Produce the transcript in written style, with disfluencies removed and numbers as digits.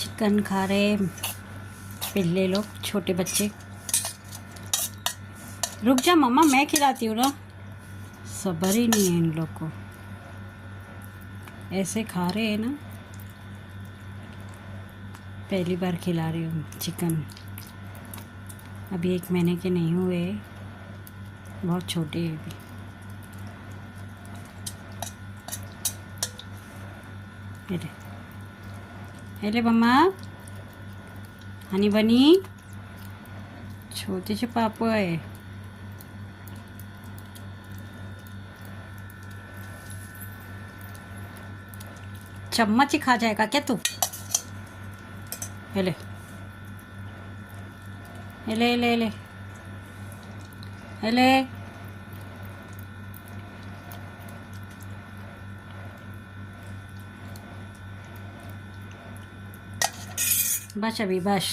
Chicken खा रहे पिल्ले लोग, छोटे बच्चे। रुक जा मम्मा, मैं खिलाती हूँ ना। सब्र ही नहीं है इन लोग को, ऐसे खा रहे हैं ना। पहली बार खिला रही हूँ चिकन। अभी 1 महीने के नहीं हुए, बहुत छोटे हैं अभी। हेले मम्मा, हनी बनी, छोटे से पापू है। चम्मच ही खा जाएगा क्या तू? हेले हेले हेले हेले हेले। बस अभी बस।